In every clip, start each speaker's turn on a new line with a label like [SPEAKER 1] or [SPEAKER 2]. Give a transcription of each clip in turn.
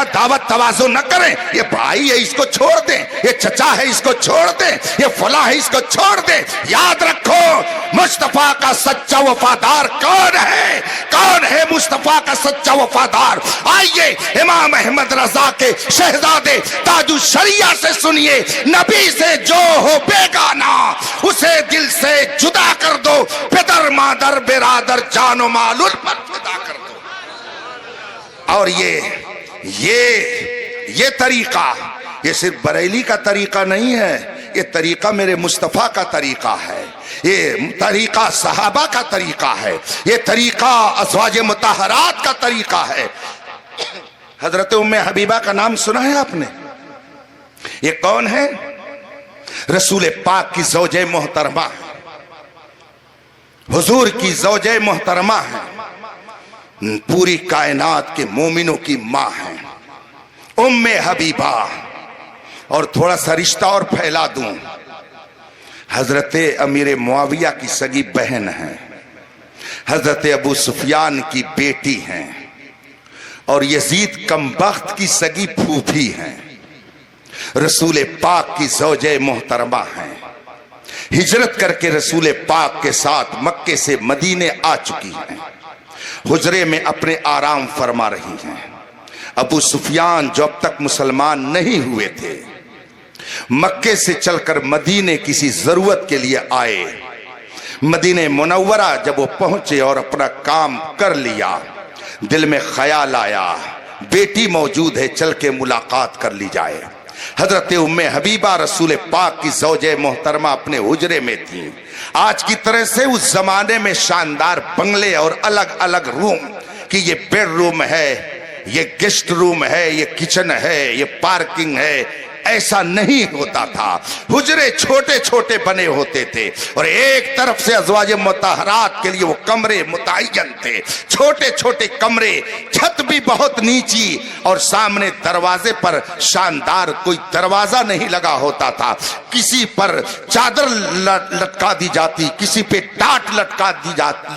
[SPEAKER 1] یہاں دعوت تواضع نہ کریں، یہ بھائی ہے اس کو چھوڑ دیں، یہ چچا ہے اس کو چھوڑ دیں، یہ فلاں ہے اس کو چھوڑ دیں۔ یاد رکھو مصطفیٰ کا سچا وفادار کون ہے؟ کون ہے مصطفیٰ کا سچا وفادار؟ آئیے امام احمد رضا کے شہزادے تاج الشریعہ سے سنیے، نبی سے جو ہو بیگانہ اسے دل سے جدا کر دو، پدر مادر برادر جان و مال ان پر فدا کر دو۔ اور یہ طریقہ یہ صرف بریلی کا طریقہ نہیں ہے، یہ طریقہ میرے مصطفیٰ کا طریقہ ہے، یہ طریقہ صحابہ کا طریقہ ہے، یہ طریقہ ازواج مطہرات کا طریقہ ہے۔ حضرت ام حبیبہ کا نام سنا ہے آپ نے؟ یہ کون ہے؟ رسول پاک کی زوجہ محترمہ، حضور کی زوجہ محترمہ ہے، پوری کائنات کے مومنوں کی ماں ہے ام حبیبہ۔ اور تھوڑا سا رشتہ اور پھیلا دوں، حضرت امیر معاویہ کی سگی بہن ہیں، حضرت ابو سفیان کی بیٹی ہیں، اور یزید کمبخت کی سگی پھوپھی ہیں، رسول پاک کی زوجہ محترمہ ہیں، ہجرت کر کے رسول پاک کے ساتھ مکے سے مدینے آ چکی ہیں، حجرے میں اپنے آرام فرما رہی ہیں۔ ابو سفیان جو اب تک مسلمان نہیں ہوئے تھے، مکے سے چل کر مدینے کسی ضرورت کے لیے آئے، مدینہ منورہ جب وہ پہنچے اور اپنا کام کر لیا، دل میں خیال آیا بیٹی موجود ہے، چل کے ملاقات کر لی جائے۔ حضرت ام حبیبہ رسول پاک کی زوجہ محترمہ اپنے حجرے میں تھی، آج کی طرح سے اس زمانے میں شاندار بنگلے اور الگ الگ روم کہ یہ بیڈ روم ہے، یہ گیسٹ روم ہے، یہ کچن ہے، یہ پارکنگ ہے، ایسا نہیں ہوتا تھا۔ حجرے چھوٹے چھوٹے بنے ہوتے تھے، اور ایک طرف سے ازواج مطہرات کے لیے وہ کمرے متعین تھے، چھوٹے چھوٹے کمرے، چھت بھی بہت نیچی، اور سامنے دروازے پر شاندار کوئی دروازہ نہیں لگا ہوتا تھا، کسی پر چادر لٹکا دی جاتی، کسی پہ ٹاٹ لٹکا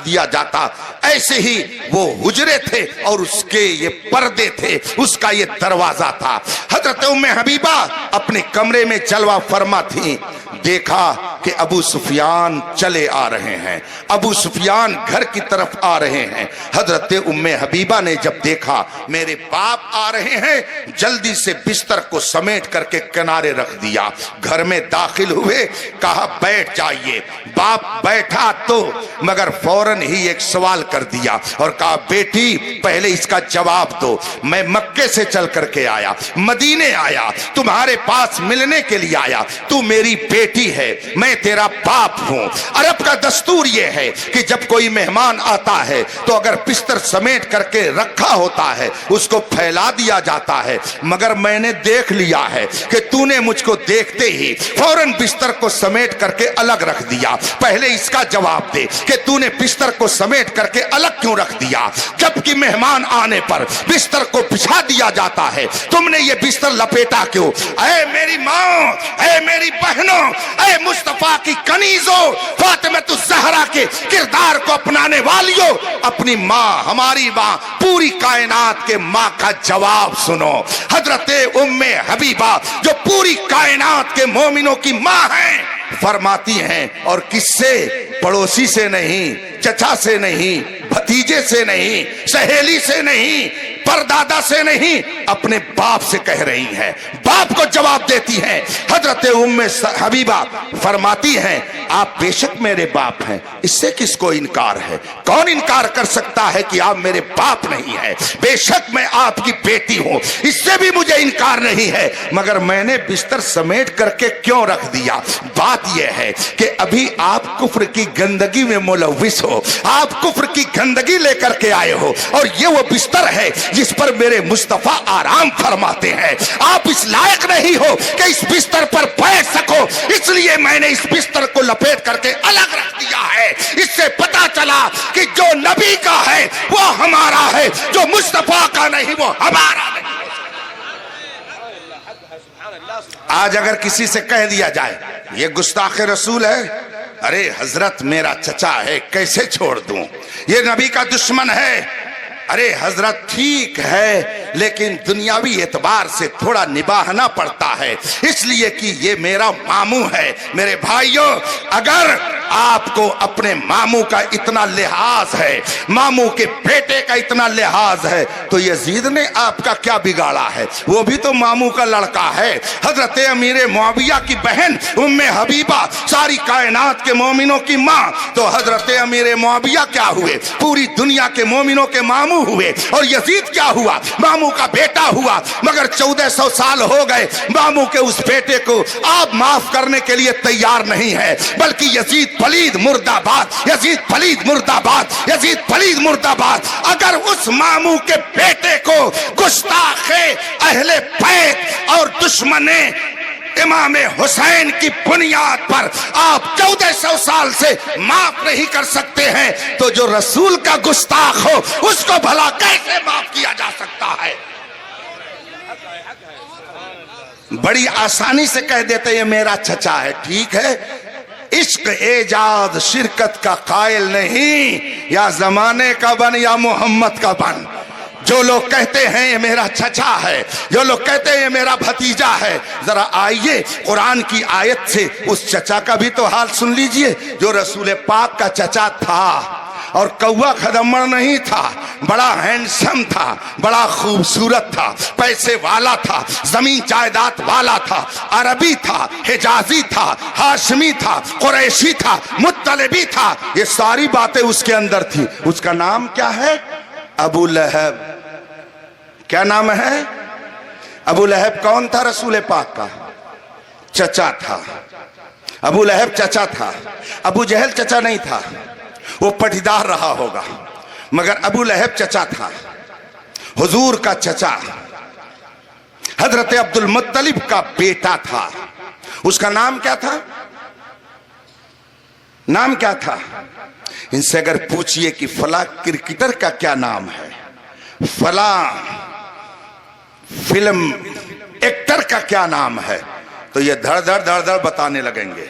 [SPEAKER 1] دیا جاتا، ایسے ہی وہ حجرے تھے اور اس کے یہ پردے تھے، اس کا یہ دروازہ تھا۔ حضرت ام حبیبہ اپنے کمرے میں جلوہ فرما تھی، دیکھا کہ ابو سفیان چلے آ رہے ہیں، ابو سفیان گھر کی طرف آ رہے ہیں۔ حضرت ام حبیبہ نے جب دیکھا میرے باپ آ رہے ہیں، جلدی سے بستر کو سمیٹ کر کے کنارے رکھ دیا، گھر میں داخل ہوئے، کہا بیٹھ جائیے۔ باپ بیٹھا تو مگر فوراً ہی ایک سوال کر دیا اور کہا بیٹی پہلے اس کا جواب دو، میں مکے سے چل کر کے آیا، مدینے آیا، تمہارے پاس ملنے کے لیے آیا، تو میری بیٹی ہے، میں تیرا باپ ہوں۔ عرب کا دستور یہ ہے کہ جب کوئی مہمان آتا ہے تو اگر بستر سمیٹ کر کے رکھا ہوتا ہے اس کو پھیلا دیا جاتا ہے، مگر میں نے دیکھ لیا ہے کہ تو نے مجھ کو دیکھتے ہی فوراً بستر کو سمیٹ کر کے الگ رکھ دیا۔ پہلے اس کا جواب دے کہ تو نے بستر کو سمیٹ کر کے الگ کیوں رکھ دیا؟ جبکہ مہمان آنے پر بستر کو بچھا دیا جاتا ہے، تم نے یہ بستر لپیٹا کیوں؟ اے میری ماں، اے میری بہنوں، اے مصطفیٰ کی کنیزوں، فاطمہ الزہرا کے کردار کو اپنانے والیوں، اپنی ماں، ہماری ماں، پوری کائنات کے ماں کا جواب سنو۔ حضرت ام حبیبہ جو پوری کائنات کے مومنوں کی ماں ہیں، فرماتی ہیں، اور کس سے؟ پڑوسی سے نہیں، چچا سے نہیں، بھتیجے سے نہیں، سہیلی سے نہیں، پردادا سے نہیں، اپنے باپ سے کہہ رہی ہیں، باپ کو جواب دیتی ہیں۔ حضرت ام حبیبہ فرماتی ہیں آپ بے شک میرے باپ ہیں، اس سے کس کو انکار ہے؟ کون انکار کر سکتا ہے کہ آپ میرے باپ نہیں ہیں؟ بے شک میں آپ کی بیٹی ہوں، اس سے بھی مجھے انکار نہیں ہے، مگر میں نے بستر سمیٹ کر کے کیوں رکھ دیا؟ بات یہ ہے کہ ابھی آپ کفر کی گندگی میں ملوث ہو، آپ کفر کی گندگی لے کر کے آئے ہو، اور یہ وہ بستر ہے جس پر میرے مصطفیٰ آرام فرماتے ہیں۔ آپ اس لائق نہیں ہو کہ اس بستر پر بیٹھ سکو، اس لیے میں نے اس بستر کو لپیٹ کر کے الگ رکھ دیا ہے۔ اس سے پتا چلا کہ جو نبی کا ہے وہ ہمارا ہے، جو مصطفیٰ کا نہیں وہ ہمارا نہیں۔ آج اگر کسی سے کہہ دیا جائے یہ گستاخ رسول ہے، ارے حضرت میرا چچا ہے کیسے چھوڑ دوں، یہ نبی کا دشمن ہے، ارے حضرت ٹھیک ہے لیکن دنیاوی اعتبار سے تھوڑا نباہنا پڑتا ہے، اس لیے کہ یہ میرا ماموں ہے۔ میرے بھائیوں، اگر آپ کو اپنے ماموں کا اتنا لحاظ ہے، ماموں کے بیٹے کا اتنا لحاظ ہے، تو یزید نے آپ کا کیا بگاڑا ہے؟ وہ بھی تو ماموں کا لڑکا ہے۔ حضرت امیر معاویہ کی بہن ام حبیبہ ساری کائنات کے مومنوں کی ماں، تو حضرت امیر معاویہ کیا ہوئے؟ پوری دنیا کے مومنوں کے ماموں ہوئے۔ اور یزید کیا ہوا؟ ماموں کا بیٹا ہوا۔ مگر 1400 سال ہو گئے، ماموں کے اس بیٹے کو آپ معاف کرنے کے لیے تیار نہیں ہے، بلکہ یزید پلید مرد آباد، یزید پلید مرد آباد، یزید پلید مرد آباد۔ اگر اس ماموں کے بیٹے کو گستاخ اہل بیت اور دشمن امام حسین کی بنیاد پر آپ 1400 سال سے معاف نہیں کر سکتے ہیں، تو جو رسول کا گستاخ ہو اس کو بھلا کیسے معاف کیا جا سکتا ہے؟ بڑی آسانی سے کہہ دیتے یہ میرا چچا ہے، ٹھیک ہے۔ عشق اعجاز شرکت کا قائل نہیں، یا زمانے کا بن یا محمد کا بن۔ جو لوگ کہتے ہیں یہ میرا چچا ہے، جو لوگ کہتے ہیں یہ میرا بھتیجا ہے، ذرا آئیے قرآن کی آیت سے اس چچا کا بھی تو حال سن لیجئے جو رسول پاک کا چچا تھا، اور کوا خدمڑ نہیں تھا، بڑا ہینڈسم تھا، بڑا خوبصورت تھا، پیسے والا تھا، زمین جائیداد والا تھا، عربی تھا، حجازی تھا، ہاشمی تھا، قریشی تھا، مطلبی تھا، یہ ساری باتیں اس کے اندر تھی۔ اس کا نام کیا ہے؟ ابو لہب۔ کیا نام ہے؟ ابو لہب کون تھا؟ رسول پاک کا چچا تھا۔ ابو لہب چچا تھا، ابو جہل چچا نہیں تھا، وہ پٹیدار رہا ہوگا، مگر ابو لہب چچا تھا، حضور کا چچا، حضرت عبد المطلب کا بیٹا تھا۔ اس کا نام کیا تھا؟ نام کیا تھا؟ ان سے اگر پوچھئے کہ فلاں کرکٹر کا کیا نام ہے، فلاں فلم ایکٹر کا کیا نام ہے، تو یہ دھڑ دھڑ بتانے لگیں گے۔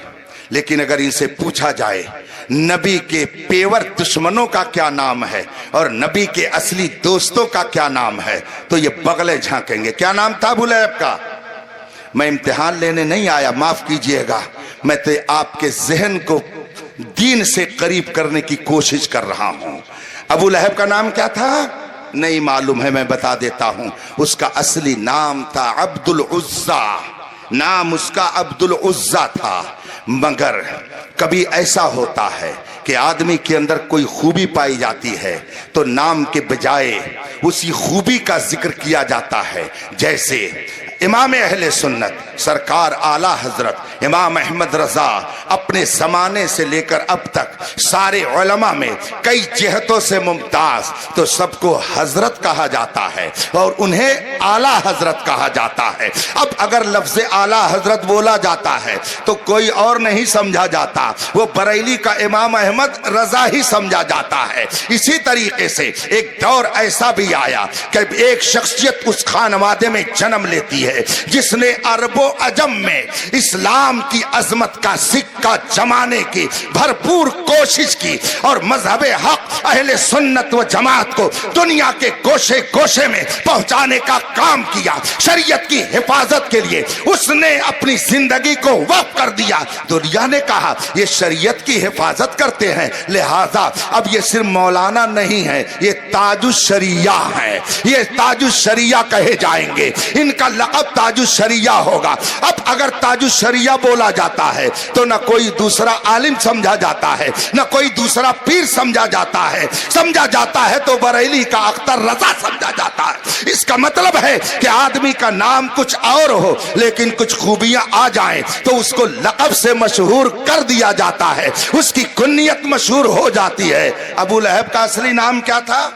[SPEAKER 1] لیکن اگر ان سے پوچھا جائے نبی کے پیور دشمنوں کا کیا نام ہے اور نبی کے اصلی دوستوں کا کیا نام ہے، تو یہ بغلے جھانکیں گے۔ کیا نام تھا ابو لہب کا؟ میں امتحان لینے نہیں آیا، معاف کیجئے گا، میں تو آپ کے ذہن کو دین سے قریب کرنے کی کوشش کر رہا ہوں۔ ابو لہب کا نام کیا تھا؟ نہیں معلوم ہے، میں بتا دیتا ہوں۔ اس کا اصلی نام تھا عبد العزہ، نام اس کا عبد العزہ تھا۔ مگر کبھی ایسا ہوتا ہے کہ آدمی کے اندر کوئی خوبی پائی جاتی ہے تو نام کے بجائے اسی خوبی کا ذکر کیا جاتا ہے۔ جیسے امام اہل سنت سرکار اعلیٰ حضرت امام احمد رضا اپنے زمانے سے لے کر اب تک سارے علماء میں کئی جہتوں سے ممتاز، تو سب کو حضرت کہا جاتا ہے اور انہیں اعلیٰ حضرت کہا جاتا ہے۔ اب اگر لفظ اعلیٰ حضرت بولا جاتا ہے تو کوئی اور نہیں سمجھا جاتا، وہ بریلی کا امام احمد رضا ہی سمجھا جاتا ہے۔ اسی طریقے سے ایک دور ایسا بھی آیا کہ ایک شخصیت اس خانوادے میں جنم لیتی ہے جس نے عرب و عجم میں اسلام کی عظمت کا سکہ جمانے کی بھرپور کوشش کی، اور مذہب حق اہل سنت و جماعت کو دنیا کے گوشے گوشے میں پہنچانے کا کام کیا۔ شریعت کی حفاظت کے لیے اس نے اپنی زندگی کو وقف کر دیا۔ دنیا نے کہا یہ شریعت کی حفاظت کرتے ہیں، لہذا اب یہ صرف مولانا نہیں ہے، یہ تاج الشریعہ ہے، یہ تاج الشریعہ کہے جائیں گے، ان کا لقب تاج الشریعہ ہوگا۔ اب اگر تاج الشریعہ بولا جاتا ہے تو نہ کوئی دوسرا عالم سمجھا جاتا ہے، نہ کوئی دوسرا پیر سمجھا جاتا ہے، سمجھا جاتا ہے تو بریلی کا اختر رضا سمجھا جاتا ہے۔ اس کا مطلب ہے کہ آدمی کا نام کچھ اور ہو لیکن کچھ خوبیاں آ جائیں تو اس کو لقب سے مشہور کر دیا جاتا ہے، اس کی کنیت مشہور ہو جاتی ہے۔ ابو لہب کا اصلی نام کیا تھا؟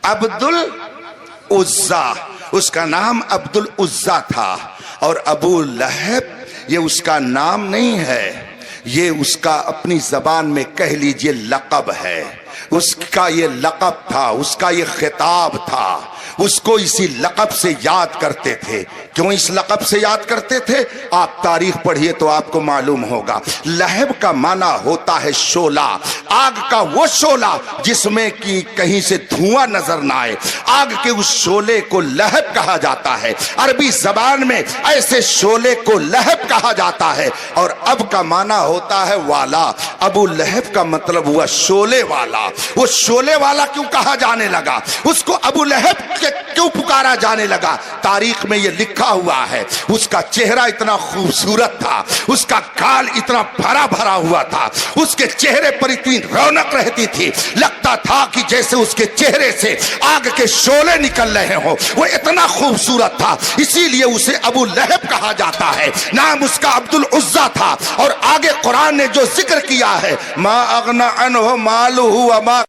[SPEAKER 1] عبد العزہ، اس کا نام عبد العزہ تھا۔ اور ابو لہب یہ اس کا نام نہیں ہے، یہ اس کا اپنی زبان میں کہہ لیجئے لقب ہے۔ اس کا یہ لقب تھا، اس کا یہ خطاب تھا، اس کو اسی لقب سے یاد کرتے تھے. کیوں اس لقب سے یاد کرتے تھے؟ آپ تاریخ پڑھیے تو آپ کو معلوم ہوگا. لہب کا معنی ہوتا ہے شعلہ، آگ کا وہ شعلہ جس میں کی کہیں سے دھواں نظر نہ آئے. آگ کے اس شعلے کو لہب کہا جاتا ہے. عربی زبان میں ایسے شعلے کو لہب کہا جاتا ہے. اور اب کا معنی ہوتا ہے والا. ابو لہب کا مطلب ہوا شعلے والا. وہ شعلے والا کیوں کہا جانے لگا؟ اس کو ابو لہب کیوں پکارا جانے لگا؟ تاریخ میں یہ لکھا ہوا ہے اس کا چہرہ اتنا خوبصورت تھا، اس کا گال اتنا بھرا بھرا ہوا تھا، اس کے چہرے پر اتنی رونق رہتی تھی، لگتا تھا کہ جیسے اس کے چہرے سے آگ کے شعلے نکل رہے ہوں. وہ اتنا خوبصورت تھا، اسی لیے اسے ابو لہب کہا جاتا ہے. نام اس کا عبد العزا تھا. اور آگے قرآن نے جو ذکر کیا ہے ما اغنى عنه ماله وما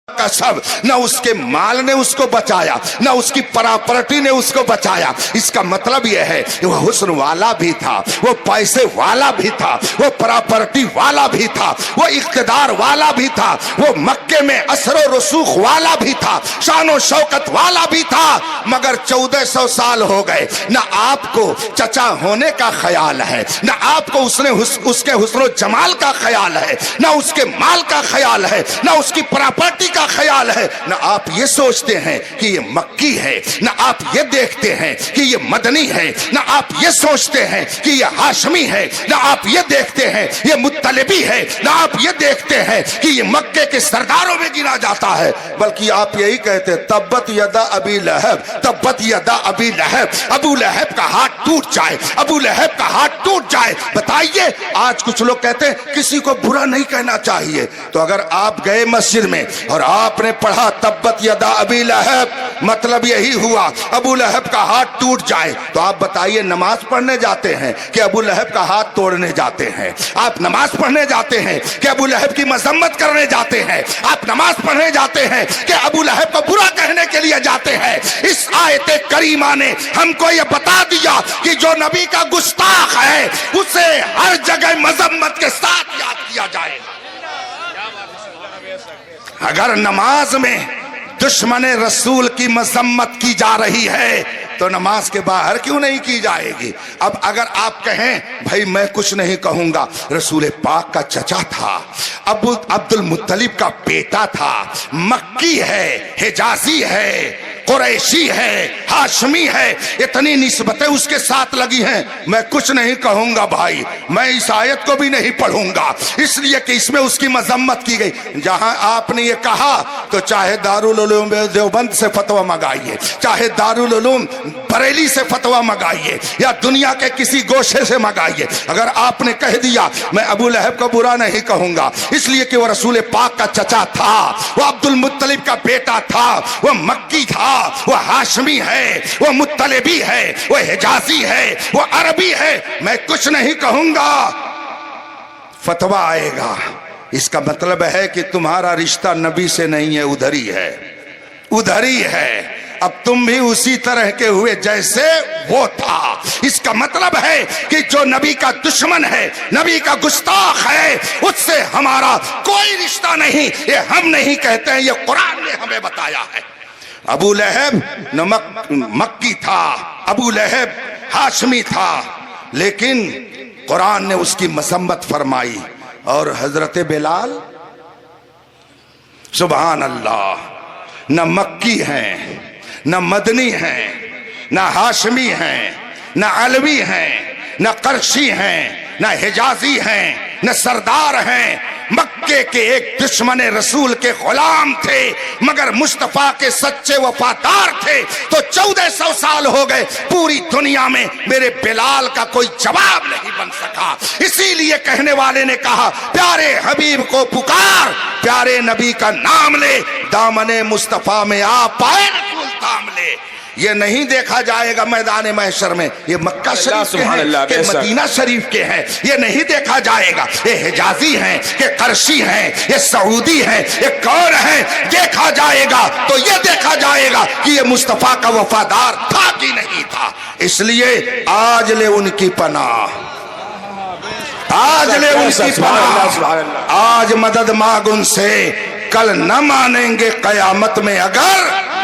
[SPEAKER 1] کا سب، نہ اس کے مال نے اس کو بچایا، نہ اس کی پراپرٹی نے اس کو بچایا. اس کا مطلب یہ ہے وہ حسن والا بھی تھا، وہ پیسے والا بھی تھا، وہ پراپرٹی والا بھی تھا، وہ اقتدار والا بھی تھا، وہ مکے میں اثر و رسوخ والا بھی تھا، شان و شوکت والا بھی تھا. مگر 1400 سال ہو گئے، نہ آپ کو چچا ہونے کا خیال ہے، نہ آپ کو اس کے حسن و جمال کا خیال ہے، نہ اس کے مال کا خیال ہے، نہ اس کی پراپرٹی کا خیال ہے. نہ آپ یہ سوچتے ہیں کہ یہ مکی ہے، نہ آپ یہ دیکھتے ہیں کہ یہ مدنی ہے، نہ آپ یہ سوچتے ہیں کہ یہ ہاشمی ہے، نہ آپ یہ دیکھتے ہیں یہ مطلبی ہے، نہ آپ یہ دیکھتے ہیں کہ یہ مکے کے سرداروں میں گنا جاتا ہے. بلکہ آپ یہی کہتے ہیں تبت یدا ابی لہب، تبت یدا ابی لہب. ابو لہب کا ہاتھ ٹوٹ جائے، ابو لہب کا ہاتھ ٹوٹ جائے. بتائیے آج کچھ لوگ کہتے ہیں کسی کو برا نہیں کہنا چاہیے. تو اگر آپ گئے مسجد میں اور آپ نے پڑھا تبت یدا ابی لہب، مطلب یہی ہوا ابو لہب کا ہاتھ ٹوٹ جائے. تو آپ بتائیے نماز پڑھنے جاتے ہیں کہ ابو لہب کا ہاتھ توڑنے جاتے ہیں؟ آپ نماز پڑھنے جاتے ہیں کہ ابو لہب کی مذمت کرنے جاتے ہیں؟ آپ نماز پڑھنے جاتے ہیں کہ ابو لہب کو برا کہنے کے لیے جاتے ہیں؟ اس آیت کریمہ نے ہم کو یہ بتا دیا کہ جو نبی کا گستاخ ہے اسے ہر جگہ مذمت کے ساتھ یاد کیا جائے. اگر نماز میں دشمن رسول کی مذمت کی جا رہی ہے تو نماز کے باہر کیوں نہیں کی جائے گی؟ اب اگر آپ کہیں بھائی میں کچھ نہیں کہوں گا، رسول پاک کا چچا تھا، ابو عبد المطلب کا بیٹا تھا، مکی ہے، حجازی ہے، قریشی ہے، ہاشمی ہے، اتنی نسبتیں اس کے ساتھ لگی ہیں، میں کچھ نہیں کہوں گا بھائی، میں اس آیت کو بھی نہیں پڑھوں گا، اس لیے کہ اس میں اس کی مذمت کی گئی. جہاں آپ نے یہ کہا تو چاہے دارالعلوم دیوبند سے فتویٰ منگائیے، چاہے دارالعلوم بریلی سے فتویٰ منگائیے، یا دنیا کے کسی گوشے سے منگائیے، اگر آپ نے کہہ دیا میں ابو لہب کو برا نہیں کہوں گا اس لیے کہ وہ رسول پاک کا چچا تھا، وہ عبد المطلب کا بیٹا تھا، وہ مکی تھا، وہ ہاشمی ہے، وہ مطلبی ہے، وہ حجازی ہے، وہ عربی ہے، میں کچھ نہیں کہوں گا، فتویٰ آئے گا. اس کا مطلب ہے کہ تمہارا رشتہ نبی سے نہیں ہے، ادھر ہی ہے، ادھر ہی ہے. اب تم بھی اسی طرح کے ہوئے جیسے وہ تھا. اس کا مطلب ہے کہ جو نبی کا دشمن ہے، نبی کا گستاخ ہے، اس سے ہمارا کوئی رشتہ نہیں. یہ ہم نہیں کہتے ہیں، یہ قرآن نے ہمیں بتایا ہے. ابو لہب مکی تھا، ابو لہب ہاشمی تھا، لیکن قرآن نے اس کی مذمت فرمائی. اور حضرت بلال سبحان اللہ، نہ مکی ہیں، نہ مدنی ہیں، نہ ہاشمی ہیں، نہ علوی ہیں، نہ قرشی ہیں، نہ حجازی ہیں، نہ سردار ہیں. مکے کے ایک دشمن رسول کے غلام تھے، مگر مصطفیٰ کے سچے وفادار تھے. تو 1400 سال ہو گئے، پوری دنیا میں میرے بلال کا کوئی جواب نہیں بن سکا. اسی لیے کہنے والے نے کہا پیارے حبیب کو پکار، پیارے نبی کا نام لے، دامن مصطفیٰ میں آ پائے رسول تام لے. یہ نہیں دیکھا جائے گا میدان محشر میں یہ مکہ شریف کے ہیں کہ مدینہ شریف کے ہیں، یہ نہیں دیکھا جائے گا یہ حجازی ہیں کہ قرشی ہیں، یہ سعودی ہیں، یہ کون ہیں. دیکھا جائے گا تو یہ دیکھا جائے گا کہ یہ مصطفیٰ کا وفادار تھا کہ نہیں تھا. اس لیے آج لے ان کی پناہ، آج لے ان کی پناہ، آج مدد مانگ ان سے، کل نہ مانیں گے قیامت میں اگر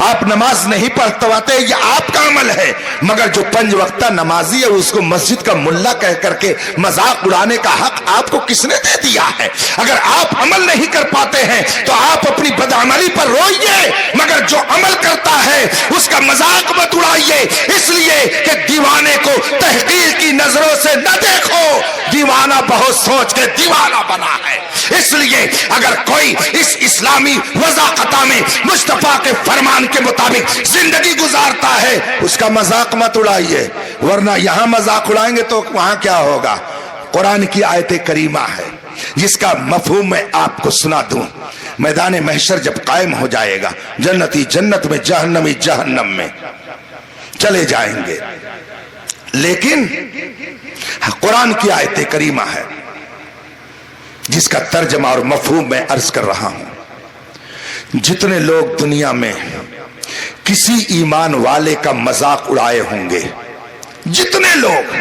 [SPEAKER 1] آپ نماز نہیں پڑھتے، یہ آپ کا عمل ہے، مگر جو 5 وقتہ نمازی ہے اس کو مسجد کا ملا کہہ کر کے مذاق اڑانے کا حق آپ کو کس نے دے دیا ہے؟ اگر آپ عمل نہیں کر پاتے ہیں تو آپ اپنی بدعملی پر روئیے، مگر جو عمل کرتا ہے اس کا مذاق مت اڑائیے، اس لیے کہ دیوانے کو تحقیر کی نظروں سے نہ دیکھو، دیوانہ بہت سوچ کے دیوانہ بنا ہے۔ اس لیے اگر کوئی اس اسلامی وضاقتہ میں مصطفیٰ کے فرمان کے مطابق زندگی گزارتا ہے اس کا مذاق مت اڑائیے، ورنہ یہاں مذاق اڑائیں گے تو وہاں کیا ہوگا؟ قرآن کی آیت کریمہ ہے جس کا مفہوم میں آپ کو سنا دوں۔ میدان محشر جب قائم ہو جائے گا، جنتی جنت میں، جہنمی جہنم میں چلے جائیں گے، لیکن قرآن کی آیت کریمہ ہے جس کا ترجمہ اور مفہوم میں عرض کر رہا ہوں۔ جتنے لوگ دنیا میں کسی ایمان والے کا مذاق اڑائے ہوں گے، جتنے لوگ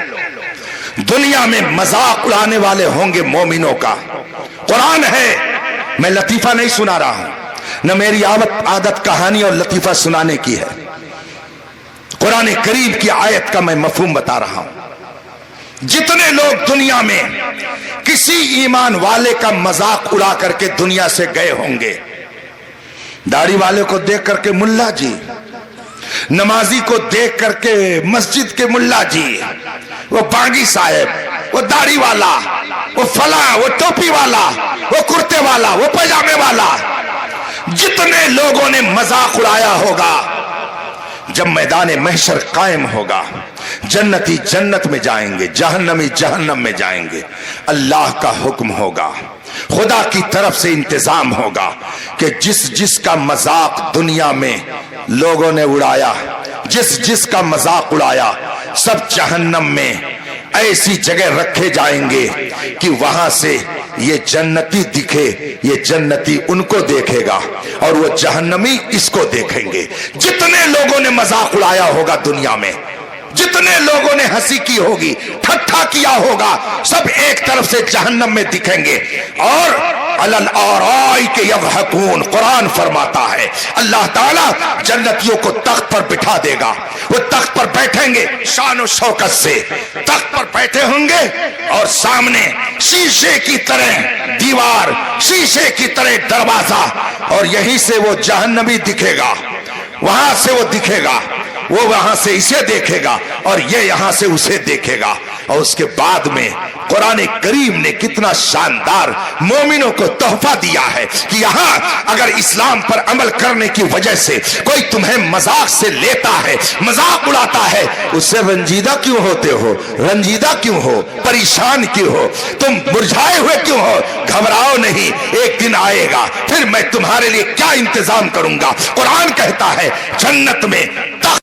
[SPEAKER 1] دنیا میں مذاق اڑانے والے ہوں گے مومنوں کا، قرآن ہے، میں لطیفہ نہیں سنا رہا ہوں، نہ میری عادت کہانی اور لطیفہ سنانے کی ہے، قرآن کریم کی آیت کا میں مفہوم بتا رہا ہوں۔ جتنے لوگ دنیا میں کسی ایمان والے کا مذاق اڑا کر کے دنیا سے گئے ہوں گے، داڑھی والے کو دیکھ کر کے ملا جی، نمازی کو دیکھ کر کے مسجد کے ملا جی، وہ بانگی صاحب، وہ داڑھی والا، وہ فلاں، وہ ٹوپی والا، وہ کرتے والا، وہ پاجامے والا، جتنے لوگوں نے مذاق اڑایا ہوگا، جب میدان محشر قائم ہوگا، جنتی جنت میں جائیں گے، جہنمی جہنم میں جائیں گے، اللہ کا حکم ہوگا، خدا کی طرف سے انتظام ہوگا کہ جس کا مذاق دنیا میں لوگوں نے اڑایا، جس کا مذاق اڑایا، سب جہنم میں ایسی جگہ رکھے جائیں گے کہ وہاں سے یہ جنتی دکھے، یہ جنتی ان کو دیکھے گا اور وہ جہنمی اس کو دیکھیں گے۔ جتنے لوگوں نے مذاق اڑایا ہوگا دنیا میں، جتنے لوگوں نے ہنسی کی ہوگی، ٹھٹھا کیا ہوگا، سب ایک طرف سے جہنم میں دکھیں گے، اور علل آرائی کے یضحکون، قرآن فرماتا ہے اللہ تعالیٰ جنتیوں کو تخت پر بٹھا دے گا، وہ تخت پر بیٹھیں گے شان و شوکت سے، تخت پر بیٹھے ہوں گے اور سامنے شیشے کی طرح دیوار، شیشے کی طرح دروازہ، اور یہیں سے وہ جہنمی دکھے گا، وہاں سے وہ دکھے گا، وہ وہاں سے اسے دیکھے گا اور یہ یہاں سے اسے دیکھے گا۔ اور اس کے بعد میں قرآن کریم نے کتنا شاندار مومنوں کو تحفہ دیا ہے کہ یہاں اگر اسلام پر عمل کرنے کی وجہ سے کوئی تمہیں مذاق سے لیتا ہے، مذاق اڑاتا ہے، اس سے رنجیدہ کیوں ہوتے ہو؟ رنجیدہ کیوں ہو؟ پریشان کیوں ہو؟ تم مرجھائے ہوئے کیوں ہو؟ گھبراؤ نہیں، ایک دن آئے گا پھر میں تمہارے لیے کیا انتظام کروں گا۔ قرآن کہتا ہے جنت میں تخت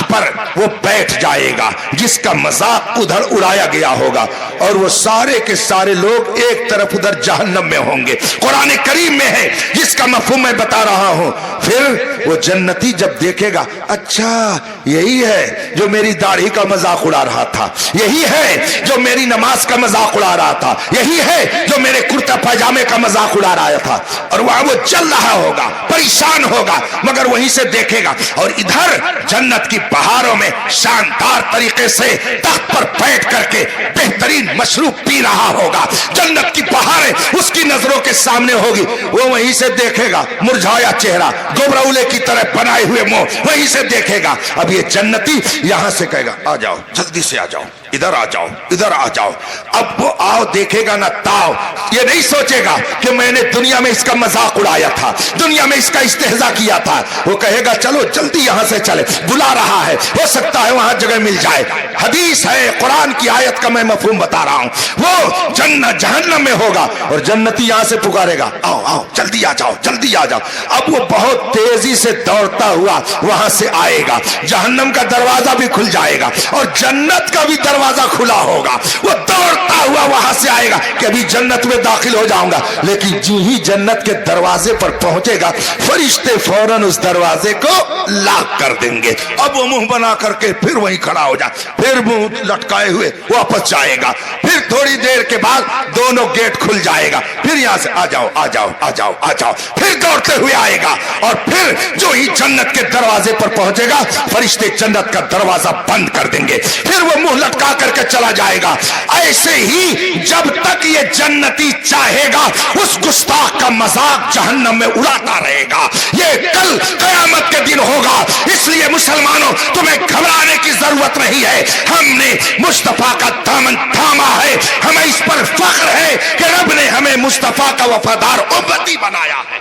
[SPEAKER 1] پر وہ بیٹھ جائے گا جس کا مذاق ادھر اڑایا گیا ہوگا، اور وہ سارے کے سارے لوگ ایک طرف ادھر جہنم میں ہوں گے۔ قرآن کریم میں ہے جس کا مفہوم میں بتا رہا ہوں۔ پھر وہ جنتی جب دیکھے گا، اچھا یہی ہے جو میری داڑھی کا مذاق اڑا رہا تھا، یہی ہے جو میری نماز کا مذاق اڑا رہا تھا، یہی ہے جو میرے کرتا پاجامے کا مذاق اڑا رہا تھا، اور وہاں وہ جل رہا ہوگا، پریشان ہوگا، مگر وہیں سے دیکھے گا، اور ادھر جنت کی بہاروں میں شاندار طریقے سے تخت پر بیٹھ کر کے بہترین مشروب پی رہا ہوگا، جنت کی بہاریں اس کی نظروں کے سامنے ہوگی، وہ وہیں سے دیکھے گا، مرجھایا چہرہ، گبرولے کی طرح بنائے ہوئے منہ وہیں سے دیکھے گا۔ اب یہ جنتی یہاں سے کہے گا آ جاؤ، جلدی سے آ جاؤ، ادھر آ جاؤ، ادھر آ جاؤ۔ اب وہ آؤ دیکھے گا نہ تاؤ، یہ نہیں سوچے گا کہ میں نے دنیا میں اس کا مذاق اڑایا تھا، دنیا میں اس کا استہزاء کیا تھا، وہ کہے گا چلو جلدی یہاں سے چلے، بلا رہا ہے، ہو سکتا ہے وہاں جگہ مل جائے۔ حدیث ہے، قرآن کی آیت کا میں مفہوم بتا رہا ہوں، وہ جنت جہنم میں ہوگا اور جنتی یہاں سے پکارے گا آؤ آؤ جلدی آ جاؤ، جلدی آ جاؤ۔ اب وہ بہت تیزی سے دوڑتا ہوا وہاں سے آئے گا، جہنم کا دروازہ بھی کھل جائے گا اور جنت کا بھی دروازہ کھلا ہوگا، وہ دوڑتا ہوا وہاں سے آئے گا کہ ابھی جنت میں داخل ہو جاؤں گا، لیکن جو ہی جنت کے دروازے پر پہنچے گا فرشتے فوراً اس دروازے کو لاک کر دیں گے. اب وہ منہ بنا کر کے پھر وہیں کھڑا ہو جائے، پھر منہ لٹکائے ہوئے واپس جائے گا، پھر تھوڑی دیر کے بعد دونوں گیٹ کھل جائے گا، پھر یہاں سے آ جاؤ آ جاؤ آ جاؤ آ جاؤ، پھر دوڑتے ہوئے آئے گا، اور پھر جو ہی جنت کے دروازے پر پہنچے گا فرشتے جنت کا دروازہ بند کر دیں گے، پھر وہ منہ لٹکا کر کے چلا جائے گا. ایسے ہی جب تک یہ جنتی چاہے گا اس گستاخ کا مذاق جہنم میں اڑاتا رہے گا. یہ کل قیامت کے دن ہوگا. اس لیے مسلمانوں تمہیں گھبرانے کی ضرورت نہیں ہے. ہم نے مصطفیٰ کا دامن تھاما ہے، ہمیں اس پر فخر ہے کہ رب نے ہمیں مصطفیٰ کا وفادار امتی بنایا ہے.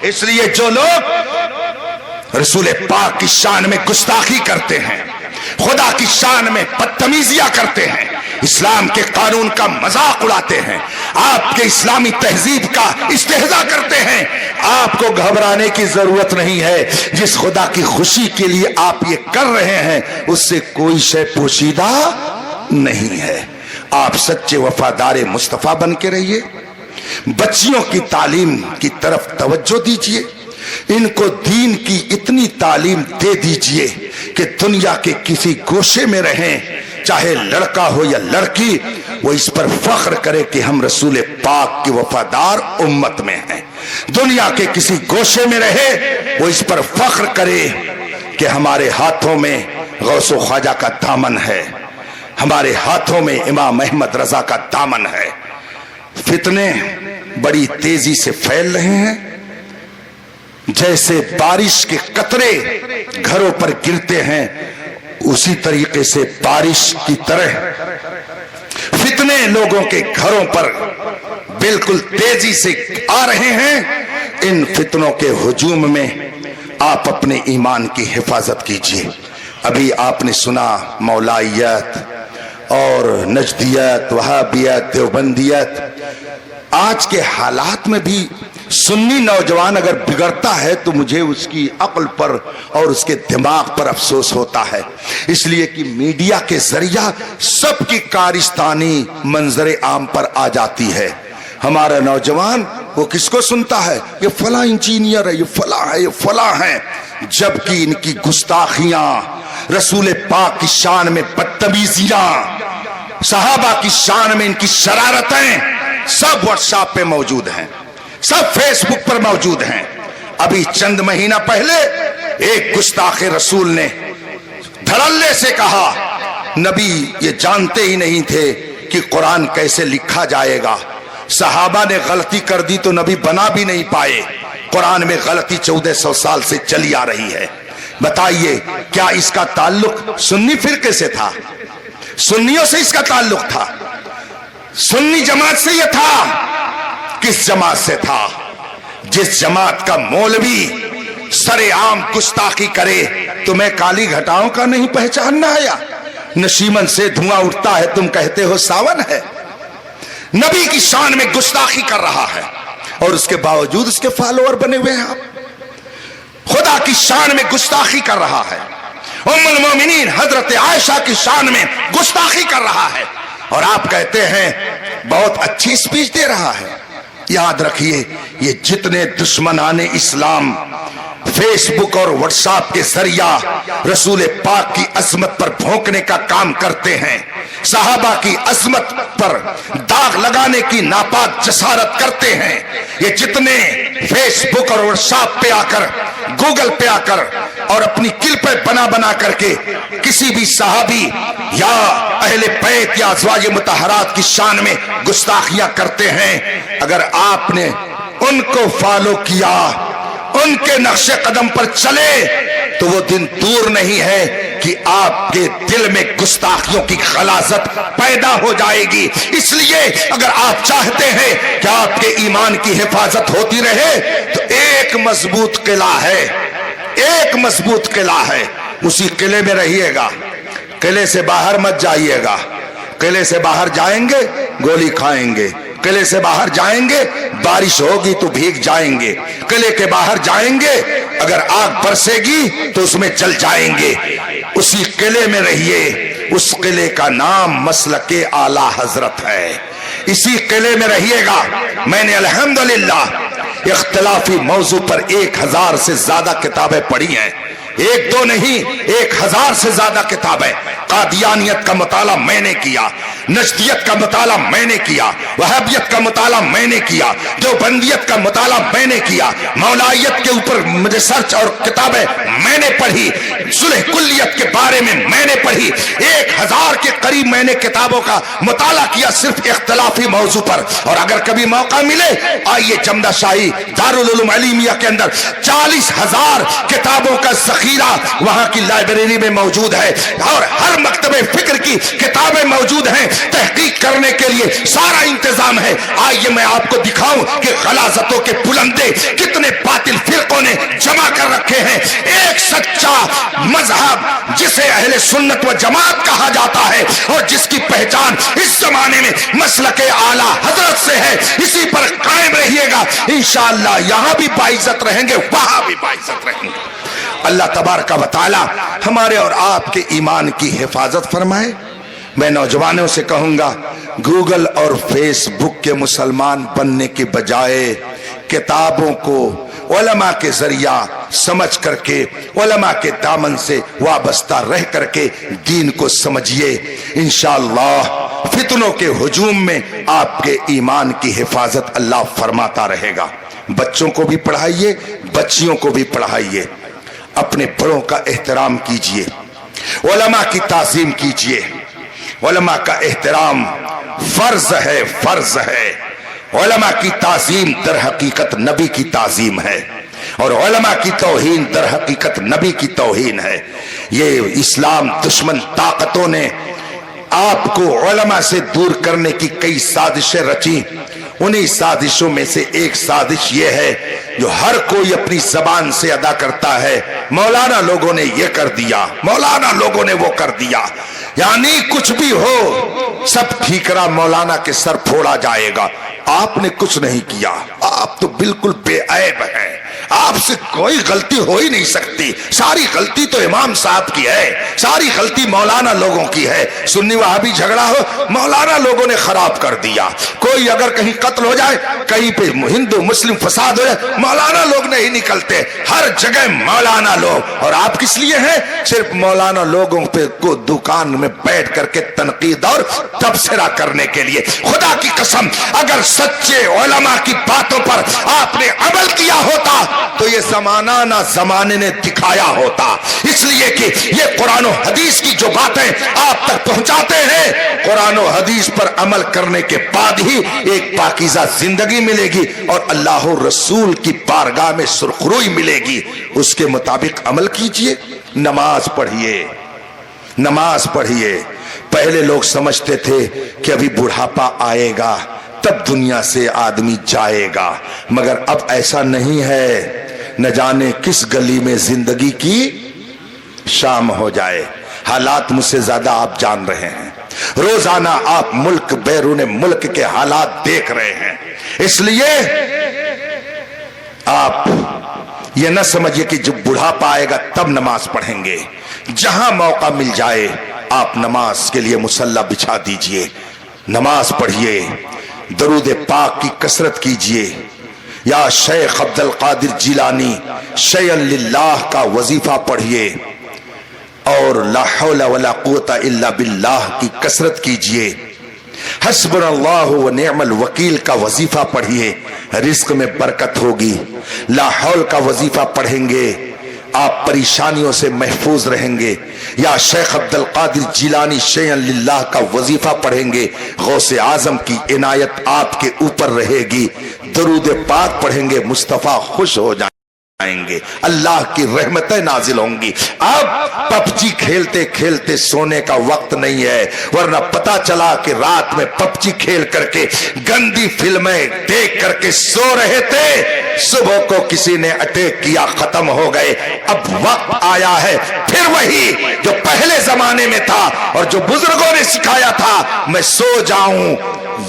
[SPEAKER 1] اس لیے جو لوگ رسول پاک کی شان میں گستاخی کرتے ہیں، خدا کی شان میں بدتمیزیاں کرتے ہیں، اسلام کے قانون کا مذاق اڑاتے ہیں، آپ کے اسلامی تہذیب کا استہزاء کرتے ہیں، آپ کو گھبرانے کی ضرورت نہیں ہے. جس خدا کی خوشی کے لیے آپ یہ کر رہے ہیں اس سے کوئی شے پوشیدہ نہیں ہے. آپ سچے وفادار مصطفیٰ بن کے رہیے. بچیوں کی تعلیم کی طرف توجہ دیجیے، ان کو دین کی اتنی تعلیم دے دیجئے کہ دنیا کے کسی گوشے میں رہیں، چاہے لڑکا ہو یا لڑکی، وہ اس پر فخر کرے کہ ہم رسول پاک کی وفادار امت میں ہیں. دنیا کے کسی گوشے میں رہے، وہ اس پر فخر کرے کہ ہمارے ہاتھوں میں غوث و خواجہ کا دامن ہے، ہمارے ہاتھوں میں امام احمد رضا کا دامن ہے. فتنے بڑی تیزی سے پھیل رہے ہیں، جیسے بارش کے قطرے گھروں پر گرتے ہیں اسی طریقے سے بارش کی طرح فتنے لوگوں کے گھروں پر بالکل تیزی سے آ رہے ہیں. ان فتنوں کے ہجوم میں آپ اپنے ایمان کی حفاظت کیجیے. ابھی آپ نے سنا مولائیت اور نجدیت، وہابیت، دیوبندیت. آج کے حالات میں بھی سنی نوجوان اگر بگڑتا ہے تو مجھے اس کی عقل پر اور اس کے دماغ پر افسوس ہوتا ہے، اس لیے کہ میڈیا کے ذریعہ سب کی کارستانی منظر عام پر آ جاتی ہے. ہمارا نوجوان وہ کس کو سنتا ہے؟ یہ فلاں انجینئر ہے، یہ فلاں ہے، یہ فلاں ہے، جبکہ ان کی گستاخیاں، رسول پاک کی شان میں بدتمیزیاں، صحابہ کی شان میں ان کی شرارتیں سب واٹس ایپ پہ موجود ہیں، سب فیس بک پر موجود ہیں. ابھی چند مہینہ پہلے ایک گستاخ رسول نے دھڑلے سے کہا نبی یہ جانتے ہی نہیں تھے کہ قرآن کیسے لکھا جائے گا. صحابہ نے غلطی کر دی تو نبی بنا بھی نہیں پائے. قرآن میں غلطی 1400 سال سے چلی آ رہی ہے. بتائیے کیا اس کا تعلق سنی فرقے سے تھا؟ سنیوں سے اس کا تعلق تھا؟ سنی جماعت سے یہ تھا؟ کس جماعت سے تھا؟ جس جماعت کا مولوی سر عام گستاخی کرے تمہیں کالی گھٹاؤں کا نہیں پہچاننا آیا؟ نشیمن سے دھواں اٹھتا ہے تم کہتے ہو ساون ہے. نبی کی شان میں گستاخی کر رہا ہے اور اس کے باوجود اس کے فالوور بنے ہوئے ہیں. آپ خدا کی شان میں گستاخی کر رہا ہے، ام المومنین حضرت عائشہ کی شان میں گستاخی کر رہا ہے، اور آپ کہتے ہیں بہت اچھی سپیچ دے رہا ہے. یاد رکھیے یہ جتنے دشمنان اسلام فیس بک اور واٹس ایپ کے ذریعہ رسول پاک کی عظمت پر بھونکنے کا کام کرتے ہیں، صحابہ کی عظمت پر داغ لگانے کی ناپاک جسارت کرتے ہیں، یہ جتنے فیس بک اور واٹس ایپ پہ آ کر، گوگل پہ آ کر اور اپنی کلپیں بنا بنا کر کے کسی بھی صحابی یا اہل بیت یا ازواج مطہرات کی شان میں گستاخیاں کرتے ہیں، اگر آپ نے ان کو فالو کیا، ان کے نقش قدم پر چلے تو وہ دن دور نہیں ہے کہ آپ کے دل میں گستاخیوں کی غلاظت پیدا ہو جائے گی. اس لیے اگر آپ چاہتے ہیں کہ آپ کے ایمان کی حفاظت ہوتی رہے تو ایک مضبوط قلعہ ہے، ایک مضبوط قلعہ ہے، اسی قلعے میں رہیے گا. قلعے سے باہر مت جائیے گا. قلعے سے باہر جائیں گے گولی کھائیں گے، قلعے سے باہر جائیں گے بارش ہوگی تو بھیگ جائیں گے، قلعے کے باہر جائیں گے اگر آگ برسے گی تو اس میں جل جائیں گے. اسی قلعے میں رہیے. اس قلعے کا نام مسلک اعلی حضرت ہے. اسی قلعے میں رہیے گا. میں نے الحمدللہ اختلافی موضوع پر 1000 سے زیادہ کتابیں پڑھی ہیں. ایک دو نہیں، 1000 سے زیادہ کتابیں. قادیانیت کا مطالعہ میں نے کیا، نجدیت کا مطالعہ میں نے کیا، وہابیت کا مطالعہ میں نے کیا، دیوبندیت کا مطالعہ میں نے کیا، مولائیت کے اوپر ریسرچ اور کتابیں میں نے پڑھی، صلح کلیت کے بارے میں نے پڑھی. 1000 کے قریب میں نے کتابوں کا مطالعہ کیا صرف اختلافی موضوع پر. اور اگر کبھی موقع ملے آئیے جمدہ شاہی دارالعلوم علیمیہ کے اندر 40,000 کتابوں کا ذخیرہ وہاں کی لائبریری میں موجود ہے، اور ہر مکتبہ فکر کی کتابیں موجود ہیں. تحقیق کرنے کے لیے سارا انتظام ہے. آئیے میں آپ کو دکھاؤں کہ غلاظتوں کے پلندے کتنے باطل فرقوں نے جمع کر رکھے ہیں. ایک سچا مذہب جسے اہل سنت و جماعت کہا جاتا ہے اور جس کی پہچان اس زمانے میں مسلک اعلی حضرت سے ہے، اسی پر قائم رہیے گا انشاءاللہ. یہاں بھی باعزت رہیں گے، وہاں بھی باعزت رہیں گے. اللہ تبارک و تعالی ہمارے اور آپ کے ایمان کی حفاظت فرمائے. میں نوجوانوں سے کہوں گا گوگل اور فیس بک کے مسلمان بننے کے بجائے کتابوں کو علماء کے ذریعہ سمجھ کر کے علماء کے دامن سے وابستہ رہ کر کے دین کو سمجھیے. انشاءاللہ فتنوں کے ہجوم میں آپ کے ایمان کی حفاظت اللہ فرماتا رہے گا. بچوں کو بھی پڑھائیے، بچیوں کو بھی پڑھائیے. اپنے بڑوں کا احترام کیجئے، علماء کی تعظیم کیجئے. علماء کا احترام فرض ہے، فرض ہے. علماء کی تعظیم در حقیقت نبی کی تعظیم ہے، اور علماء کی توہین در حقیقت نبی کی توہین ہے. یہ اسلام دشمن طاقتوں نے آپ کو علماء سے دور کرنے کی کئی سازشیں رچی. انہی سازشوں میں سے ایک سازش یہ ہے جو ہر کوئی اپنی زبان سے ادا کرتا ہے، مولانا لوگوں نے یہ کر دیا، مولانا لوگوں نے وہ کر دیا. یعنی کچھ بھی ہو سب ٹھیکرا مولانا کے سر پھوڑا جائے گا. آپ نے کچھ نہیں کیا، آپ تو بالکل بے عیب ہیں، آپ سے کوئی غلطی ہو ہی نہیں سکتی. ساری غلطی تو امام صاحب کی ہے، ساری غلطی مولانا لوگوں کی ہے. سنی وہابی جھگڑا ہو مولانا لوگوں نے خراب کر دیا. کوئی اگر کہیں قتل ہو جائے، کہیں پہ ہندو مسلم فساد ہو جائے، مولانا لوگ نہیں نکلتے. ہر جگہ مولانا لوگ. اور آپ کس لیے ہیں؟ صرف مولانا لوگوں پہ کو دکان میں بیٹھ کر کے تنقید اور تبصرہ کرنے کے لیے. خدا کی قسم اگر سچے علماء کی باتوں پر آپ نے عمل کیا ہوتا تو یہ زمانہ نہ زمانے نے دکھایا ہوتا. اس لیے کہ یہ قرآن و حدیث کی جو باتیں آپ تک پہنچاتے ہیں، قرآن و حدیث پر عمل کرنے کے بعد ہی ایک پاکیزہ زندگی ملے گی اور اللہ رسول کی بارگاہ میں سرخروئی ملے گی. اس کے مطابق عمل کیجئے. نماز پڑھیے، نماز پڑھیے. پہلے لوگ سمجھتے تھے کہ ابھی بڑھاپا آئے گا تب دنیا سے آدمی جائے گا، مگر اب ایسا نہیں ہے. نہ جانے کس گلی میں زندگی کی شام ہو جائے. حالات مجھ سے زیادہ آپ جان رہے ہیں. روزانہ آپ ملک بیرون ملک کے حالات دیکھ رہے ہیں. اس لیے آپ یہ نہ سمجھیے کہ جب بڑھاپا آئے گا تب نماز پڑھیں گے. جہاں موقع مل جائے آپ نماز کے لیے مصلی بچھا دیجئے، نماز پڑھیے، درود پاک کی کثرت کیجئے. یا شیخ عبد القادر جیلانی شیئا للہ کا وظیفہ پڑھیے، اور لا حول ولا قوت الا باللہ کی کثرت کیجئے. حسبنا اللہ و نعم الوکیل کا وظیفہ پڑھیے، رزق میں برکت ہوگی. لا حول کا وظیفہ پڑھیں گے آپ پریشانیوں سے محفوظ رہیں گے. یا شیخ عبد القادر جیلانی شیئا للہ کا وظیفہ پڑھیں گے، غوث اعظم کی عنایت آپ کے اوپر رہے گی. درود پاک پڑھیں گے، مصطفیٰ خوش ہو جائیں گے، اللہ کی رحمتیں نازل ہوں گی. اب پب جی کھیلتے کھیلتے سونے کا وقت نہیں ہے، ورنہ پتا چلا کہ رات میں پب جی کھیل کر کے گندی فلمیں دیکھ کر کے سو رہے تھے، صبح کو کسی نے اٹیک کیا، ختم ہو گئے. اب وقت آیا ہے پھر وہی جو پہلے زمانے میں تھا اور جو بزرگوں نے سکھایا تھا، میں سو جاؤں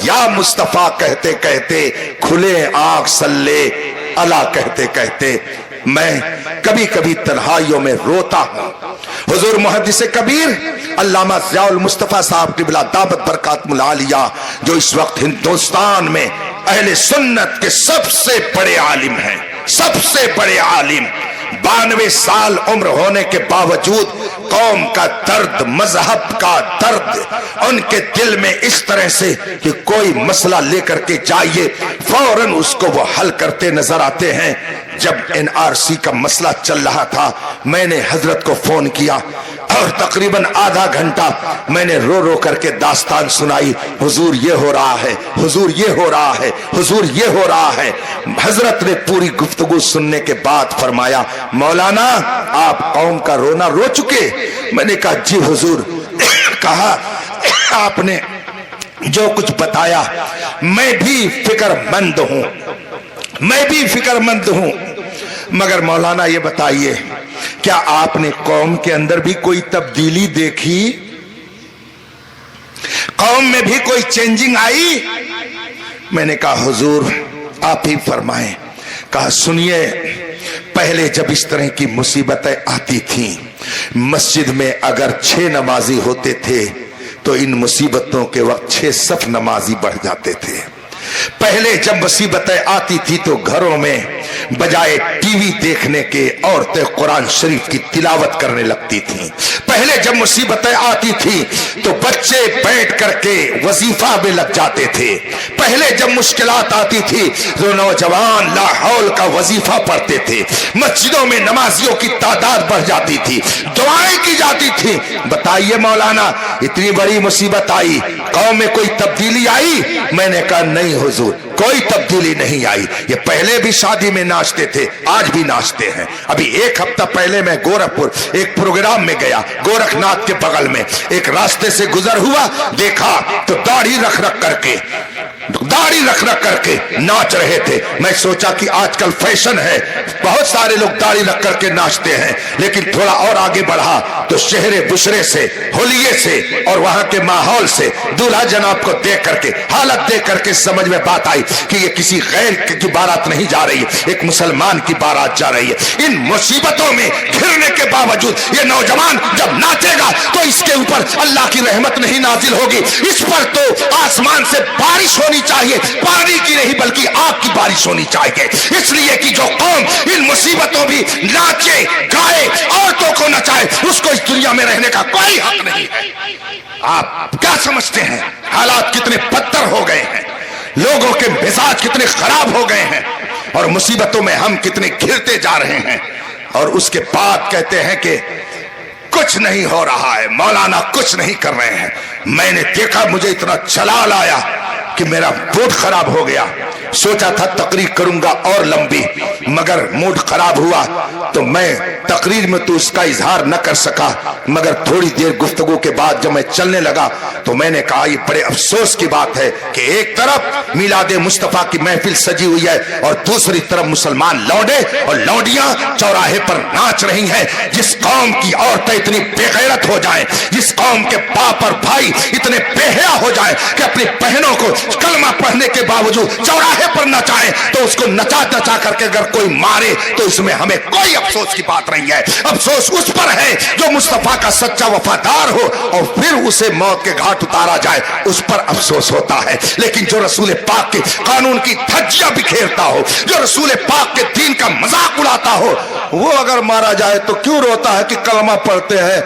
[SPEAKER 1] یا مصطفیٰ کہتے کہتے، کھلے آنکھ صلی اللہ کہتے کہتے. میں کبھی کبھی تنہائیوں میں روتا ہوں. حضور محدث کبیر علامہ ضیاء المصطفیٰ صاحب قبلہ دامت برکاتہم العالیہ، جو اس وقت ہندوستان میں اہل سنت کے سب سے بڑے عالم ہیں، سب سے بڑے عالم، 92 سال عمر ہونے کے باوجود قوم کا درد، مذہب کا درد ان کے دل میں اس طرح سے کہ کوئی مسئلہ لے کر کے جائیے فوراً اس کو وہ حل کرتے نظر آتے ہیں۔ جب NRC کا مسئلہ چل رہا تھا میں نے حضرت کو فون کیا اور تقریباً آدھا گھنٹہ میں نے رو رو کر کے داستان سنائی، حضور یہ ہو رہا ہے، حضور یہ ہو رہا ہے، حضور یہ ہو رہا ہے۔ حضرت نے پوری گفتگو سننے کے بعد فرمایا مولانا آپ قوم کا رونا رو چکے؟ میں نے کہا جی حضور۔ کہا آپ نے جو کچھ بتایا میں بھی فکر مند ہوں، میں بھی فکر مند ہوں، مگر مولانا یہ بتائیے کیا آپ نے قوم کے اندر بھی کوئی تبدیلی دیکھی؟ قوم میں بھی کوئی چینجنگ آئی؟ میں نے کہا حضور آپ ہی فرمائیں۔ کہا سنیے، پہلے جب اس طرح کی مصیبتیں آتی تھیں مسجد میں اگر 6 نمازی ہوتے تھے تو ان مصیبتوں کے وقت 6 صف نمازی بڑھ جاتے تھے۔ پہلے جب مصیبتیں آتی تھی تو گھروں میں بجائے ٹی وی دیکھنے کے عورتیں قرآن شریف کی تلاوت کرنے لگتی تھیں۔ پہلے جب مصیبتیں آتی تھی تو بچے بیٹھ کر کے وظیفہ میں لگ جاتے تھے۔ پہلے جب مشکلات آتی تھی تو نوجوان لا حول کا وظیفہ پڑھتے تھے، مسجدوں میں نمازیوں کی تعداد بڑھ جاتی تھی، دعائیں کی جاتی تھی۔ بتائیے مولانا اتنی بڑی مصیبت آئی، قوم میں کوئی تبدیلی آئی؟ میں نے کہا نہیں حضور کوئی تبدیلی نہیں آئی، یہ پہلے بھی شادی میں ناچتے تھے آج بھی ناچتے ہیں۔ ابھی 1 ہفتہ پہلے میں گورکھپور ایک پروگرام میں گیا، گورکھ ناتھ کے بغل میں ایک راستے سے گزر ہوا، دیکھا تو داڑھی رکھ رکھ کر کے ناچ رہے تھے۔ میں سوچا کہ آج کل فیشن ہے، بہت سارے لوگ داڑھی رکھ کر کے ناچتے ہیں، لیکن تھوڑا اور آگے بڑھا تو شہر بشرے سے، ہولیے سے اور وہاں کے ماحول سے دولہا جناب کو دیکھ کر کے، حالت دیکھ کر کے سمجھ میں بات آئی کہ یہ کسی غیر کی بارات نہیں جا رہی، ایک مسلمان کی بارات جا رہی ہے۔ ان مصیبتوں میں گھرنے کے باوجود یہ نوجوان جب ناچے گا تو اس کے اوپر اللہ کی رحمت نہیں نازل ہوگی، اس پر تو آسمان سے بارش ہونی چاہیے، پانی کی نہیں بلکہ آگ کی بارش ہونی چاہیے۔ اس لیے کہ جو قوم ان مصیبتوں بھی ناچے گائے عورتوں کو نچائے اس کو اس دنیا میں رہنے کا کوئی حق نہیں ہے۔ آپ کیا سمجھتے ہیں حالات کتنے بدتر ہو گئے ہیں، لوگوں کے مزاج کتنے خراب ہو گئے ہیں اور مصیبتوں میں ہم کتنے گھرتے جا رہے ہیں، اور اس کے بعد کہتے ہیں کہ کچھ نہیں ہو رہا ہے، مولانا کچھ نہیں کر رہے ہیں۔ میں نے دیکھا مجھے اتنا جلال آیا کہ میرا موڈ خراب ہو گیا، سوچا تھا تقریر کروں گا اور لمبی، مگر موڈ خراب ہوا تو میں تقریر میں تو اس کا اظہار نہ کر سکا، مگر تھوڑی دیر گفتگو کے بعد جب میں چلنے لگا تو میں نے کہا یہ بڑے افسوس کی بات ہے کہ ایک طرف میلاد مصطفیٰ کی محفل سجی ہوئی ہے اور دوسری طرف مسلمان لونڈے اور لونڈیاں چوراہے پر ناچ رہی ہیں۔ جس قوم کی عورتیں اتنی بے غیرت ہو جائیں، جس قوم کے باپ اور بھائی اتنے بے حیا ہو جائیں کہ اپنی بہنوں کو کلمہ پڑھنے کے باوجود چوراہے پر نچائیں، تو اس کو نچا نچا کر کے اگر کوئی مارے تو اس میں ہمیں کوئی افسوس کی بات نہیں ہے۔ افسوس اس پر ہے جو مصطفیٰ کا سچا وفادار ہو اور پھر اسے موت کے گھاٹ اتارا جائے، اس پر افسوس ہوتا ہے۔ لیکن جو رسول پاک کے قانون کی دھجیاں بکھیرتا ہو، جو رسول پاک کے دین کا مذاق اڑاتا ہو، وہ اگر مارا جائے تو کیوں روتا ہے کہ کلمہ پڑھتے ہیں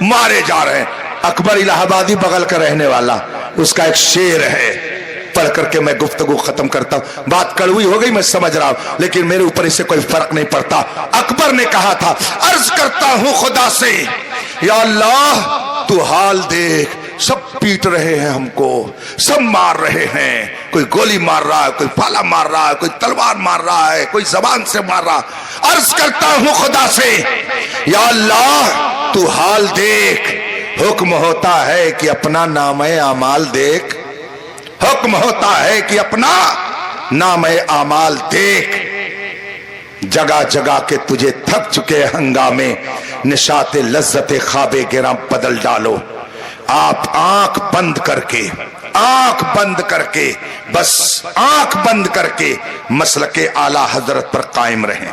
[SPEAKER 1] مارے جا رہے ہیں۔ اکبر الہ آبادی بغل کا رہنے والا، اس کا ایک شعر ہے، پڑھ کر کے میں گفتگو ختم کرتا ہوں۔ بات کڑوی ہو گئی میں سمجھ رہا ہوں، لیکن میرے اوپر اس سے کوئی فرق نہیں پڑتا۔ اکبر نے کہا تھا عرض کرتا ہوں خدا سے یا اللہ تو حال دیکھ، سب پیٹ رہے ہیں ہم کو، سب مار رہے ہیں، کوئی گولی مار رہا ہے، کوئی پھالا مار رہا ہے، کوئی تلوار مار رہا ہے، کوئی زبان سے مار رہا۔ عرض کرتا ہوں خدا سے یا اللہ تو حال دیکھ، حکم ہوتا ہے کہ اپنا نامہ اعمال دیکھ، حکم ہوتا ہے کہ اپنا نامہ اعمال دیکھ۔ جگہ جگہ کے تجھے تھک چکے ہنگامے، نشاط لذت خواب گراں بدل ڈالو۔ آپ آنکھ بند کر کے بس آنکھ بند کر کے مسلک اعلی حضرت پر قائم رہیں،